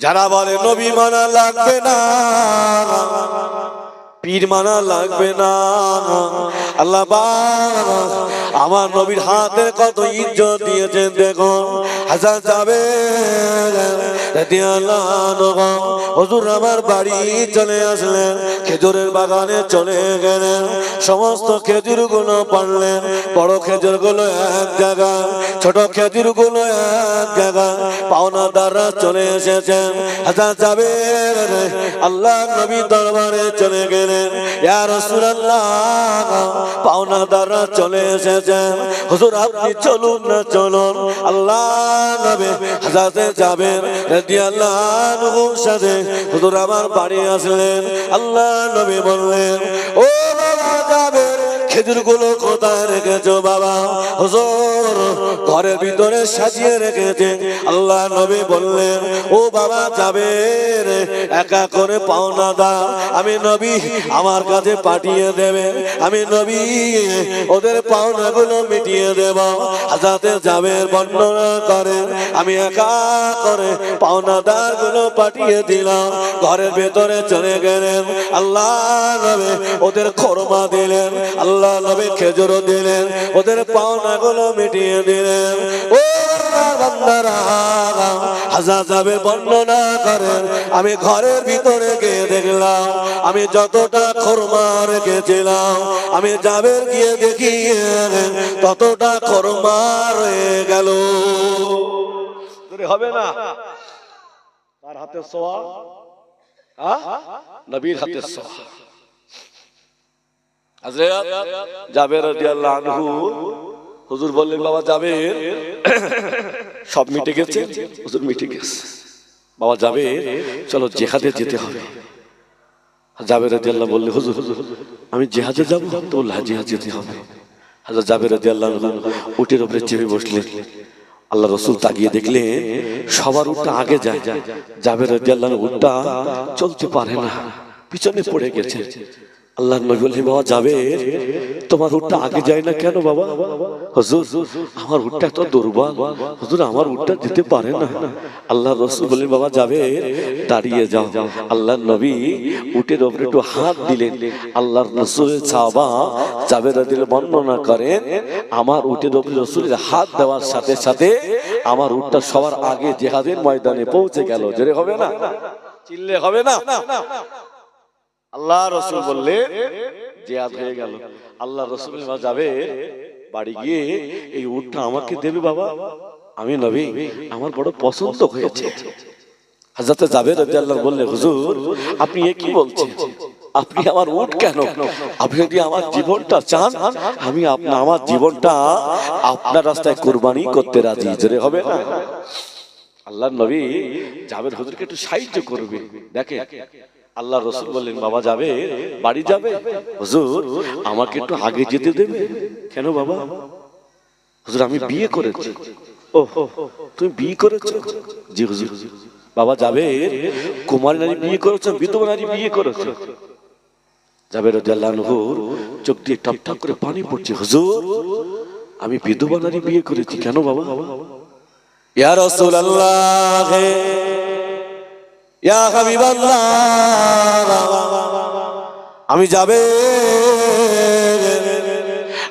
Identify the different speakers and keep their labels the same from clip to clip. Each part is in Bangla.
Speaker 1: যারা বলে নবী মানা লাগবে না, পীর মানা লাগবে না, আল্লাহ আমার নবীর হাতে কত ইজ্জত দিয়েছেন দেখুন। হাসান জাবের রাদিয়াল্লাহু আনহু হুজুর আমার বাড়ি চলে আসলেন, খেজুরের বাগানে চলে গেলেন, সমস্ত খেজুরগুলো পারলেন, বড় খেজুরগুলো এক জায়গায়, ছোট খেজুরগুলো এক জায়গায়, পাওনাদাররা চলে এসেছেন। হাসান জাবের আল্লাহ নবীর দরবারে চলে গেলেন, ইয়া রাসূলুল্লাহ পাওনাদাররা চলে এসেছেন, হুজুর আপনি চলুন না চলুন। আল্লাহ নবী হযরত জাবের রাদিয়াল্লাহু আনহুর সাথে হুজুর আমার বাড়ি আসলেন। আল্লাহ নবী বললেন, ও বাবা জাবের খেজুরগুলো কোথায় রেখেছো বাবা? হুজুর ঘরের ভিতরে সাজিয়ে রেখেছে। আল্লাহ নবী বললেন, ও বাবা জাবের একা করে পাওনা দাও, আমি নবী আমার কাছে পাঠিয়ে দেবে, আমি নবী ওদের পাওনাগুলো মিটিয়ে দেব। হযরত জাবের বর্ণনা করেন, আমি একা করে পাওনাদার গুলো পাঠিয়ে দিলাম, ঘরের ভেতরে চলে গেলেন। আল্লাহ নবী ওদের খরমা দিলেন, আল্লাহ নবী খেজুর দিলেন, ওদের পাওনাগুলো মিটিয়ে দিলেন। ও বান্দারা হযরত জাবের বর্ণনা করেন, আমি ঘরের ভিতরে গিয়ে দেখলাম, আমি যতটা খরমা রেখেছিলাম, আমি জাবের গিয়ে দেখি ততটা খরমা রয়ে গেল। হবে না তার হাতে সোয়া, নবীর হাতে সোয়া। হযরত জাবের রাদিয়াল্লাহু আনহু হুজুর বললেন, বাবা জাবের সব মিটে গেছে? হুজুর মিটে গেছে। বাবা জাবের চলো জিহাদে যেতে হবে। জাবের রাদিয়াল্লাহু বললেন, হুজুর আমি জিহাদে যাব? তো জিহাদে যেতে হবে। হযরত জাবের রাদিয়াল্লাহু আনহু উটের উপরে চেপে বসলেন। আল্লাহ রাসূল তাকিয়ে দেখলেন সবার উটটা আগে যায়, জাবের রাদিয়াল্লাহু আনহু উটটা চলতে পারে না, পিছনে পড়ে গেছে। আল্লাহ নবী বললেন, বাবা জাবের তোমার উটটা আগে যায় না কেন বাবা? হুজুর আমার উটটা তো দুর্বল, হুজুর আমার উটটা যেতে পারে না। আল্লাহ রাসূল বললেন, বাবা জাবের দাঁড়িয়ে যাও। আল্লাহ নবী উটের উপরে একটু হাত দিলেন। আল্লাহর রাসূলের সাহাবা জাবের রাদিয়াল্লাহু বর্ণনা করেন, আমার উটের উপরে রাসূলের হাত দেওয়ার সাথে সাথে আমার উটটা সবার আগে জিহাদের ময়দানে পৌঁছে গেল। জোরে হবে না? চিল্লে হবে না? আল্লাহ রাসূল বললেন জিহাদ হয়ে গেল। আল্লাহ রাসূল যাবে বাড়ি গিয়ে এই উটটা আমাকে দেবে বাবা, আমি নবী আমার বড় পছন্দ হয়েছে। হযরত জাবের রাদিয়াল্লাহু বললেন, হুজুর আপনি এ কি বলছেন? আপনি আমার উট কেন? আপনি যদি আমার জীবনটা চান, আমি আমার জীবনটা আপনার রাস্তায় কুরবানি করতে রাজি। জোরে হবে না? আল্লাহর নবী জাবের হুজুরকে একটু সাহায্য করবে। দেখেন আল্লাহ রাসূল বললেন, বাবা যাবে বাড়ি যাবে? হুজুর আমাকে একটু আগে যেতে দেবে। কেন বাবা? হুজুর আমি বিয়ে করেছি। ও তুমি বিয়ে করেছো? জি হুজুর। বাবা যাবে কুমারী নারী বিয়ে করেছো, বিধবা নারী বিয়ে করেছো? জাবের রাদিয়াল্লাহু আনহু চোখ দিয়ে টপ টপ করে পানি পড়ছে। হুজুর আমি বিধবা নারী বিয়ে করেছি। কেন বাবা? ইয়া রাসূলুল্লাহ ইয়া হাবিবাল্লাহ আমি যাবে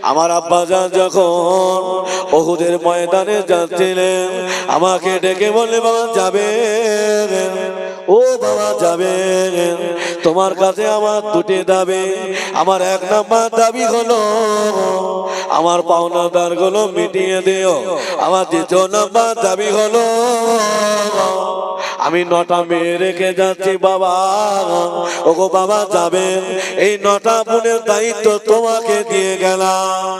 Speaker 1: আমার আব্বাজান যখন উহুদের ময়দানে যাচ্ছিলেন আমাকে ডেকে বলে, বাবা যাবে, ও বাবা যাবে, তোমার কাছে আমার দুটি দাবি। আমার এক নাম্বার দাবি হলো আমার পাওনাদার গুলো মিটিয়ে দিও। আমার দ্বিতীয় নাম্বার দাবি হলো আমি 9টা মেয়ে রেখে যাচ্ছি বাবা। ওগো বাবা যাবেন, এই 9টা বোনের দায়িত্ব তোমাকে দিয়ে গেলাম।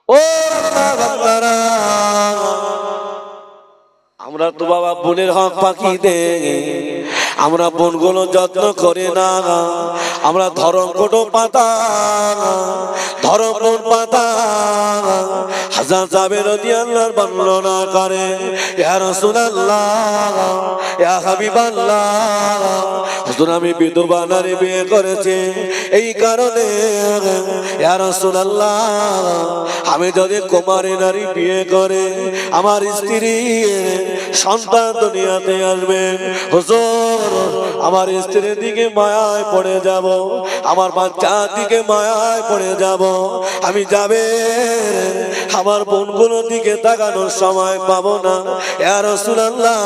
Speaker 1: ও বান্দারা আমরা তো বাবা বোনের হক ফাঁকি দেই, আমরা বোনগুলো যত্ন করে না, আমরা ধরম কোটো পাতা ধরম পাতা হযরত জাবের রাদিয়াল্লাহু বর্ণনা করে ইয়া রাসূলুল্লাহ ইয়া হাবিবাল্লাহ হুজুর আমি বিধবা নারী বিয়ে করেছি এই কারণে ইয়া রাসূলুল্লাহ আমি যদি কুমারী নারী বিয়ে করে আমার স্ত্রী সন্তান দুনিয়াতে আসবে হুজুর আমার স্ত্রীর দিকে মায়ায় পড়ে যাব আমার বাচ্চার দিকে মায়ায় পড়ে যাব আমি যাবে আমার বোনগুলোর দিকে তাকানোর সময় পাবো না ইয়া রাসূলুল্লাহ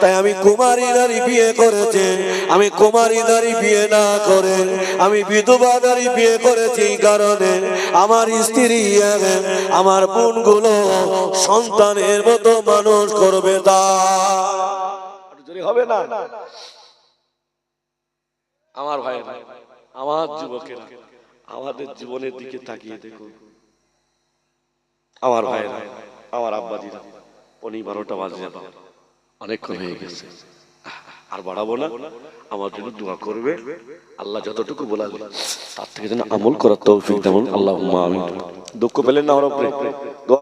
Speaker 1: তাই আমি কুমারী নারী বিয়ে করেছি আমি কুমারী নারী বিয়ে না করে আমি বিধবা নারী বিয়ে করেছি এই কারণে আমার স্ত্রী আমার বোনগুলো সন্তানের মতো মানুষ করবে তা হবে না আমার ভাই আমার যুবকেরা আমাদের জীবনের দিকে তাকিয়ে দেখুন আমার ভাইরা আমার আব্বাজিরা 12টা বাজে অনেকক্ষণ হয়ে গেছে আর বাড়াবো না আমার জন্য দোয়া করবে আল্লাহ যতটুকু বলাবে তার থেকে যেন আমল করার তৌফিক দেন আল্লাহুম্মা আমিন দুঃখ পেলেন না আমার উপরে